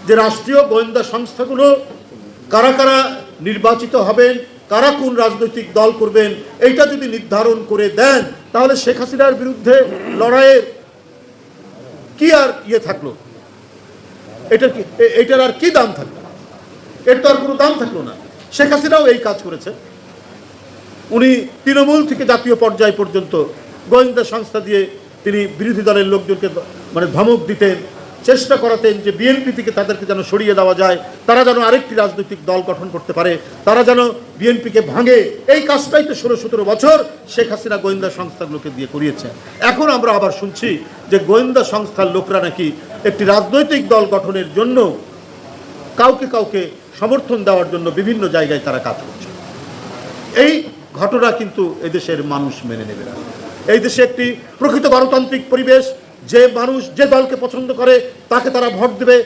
যে রাষ্ট্রীয় গোয়েন্দা সংস্থাগুলো কারা কারা নির্বাচিত হবেন, কারা কোন রাজনৈতিক দল করবেন, এইটা যদি নির্ধারণ করে দেন তাহলে শেখ হাসিনার বিরুদ্ধে লড়াইয়ের কি আর থাকলো? এটার আর কি দাম থাকলো? এর তো আর কোনো দাম থাকলো না। শেখ হাসিনাও এই কাজ করেছে। উনি তৃণমূল থেকে জাতীয় পর্যায় পর্যন্ত গোয়েন্দা সংস্থা দিয়ে তিনি বিরোধী দলের লোকজনকে ধমক দিতেন, চেষ্টা করাতেন যে বিএনপি থেকে তাদেরকে যেন সরিয়ে দেওয়া যায়, তারা যেন আরেকটি রাজনৈতিক দল গঠন করতে পারে, তারা যেন বিএনপিকে ভাঙে। এই কাজটাই তো 16-17 বছর শেখ হাসিনা গোয়েন্দা সংস্থাগুলোকে দিয়ে করিয়েছেন। এখন আমরা আবার শুনছি যে গোয়েন্দা সংস্থার লোকরা নাকি একটি রাজনৈতিক দল গঠনের জন্য কাউকে কাউকে সমর্থন দেওয়ার জন্য বিভিন্ন জায়গায় তারা কাজ করছে। এই ঘটনা কিন্তু এদেশের মানুষ মেনে নেবে না। এই দেশে একটি প্রকৃত গণতান্ত্রিক পরিবেশ, যে মানুষ যে দলকে পছন্দ করে তাকে তারা ভোট দেবে।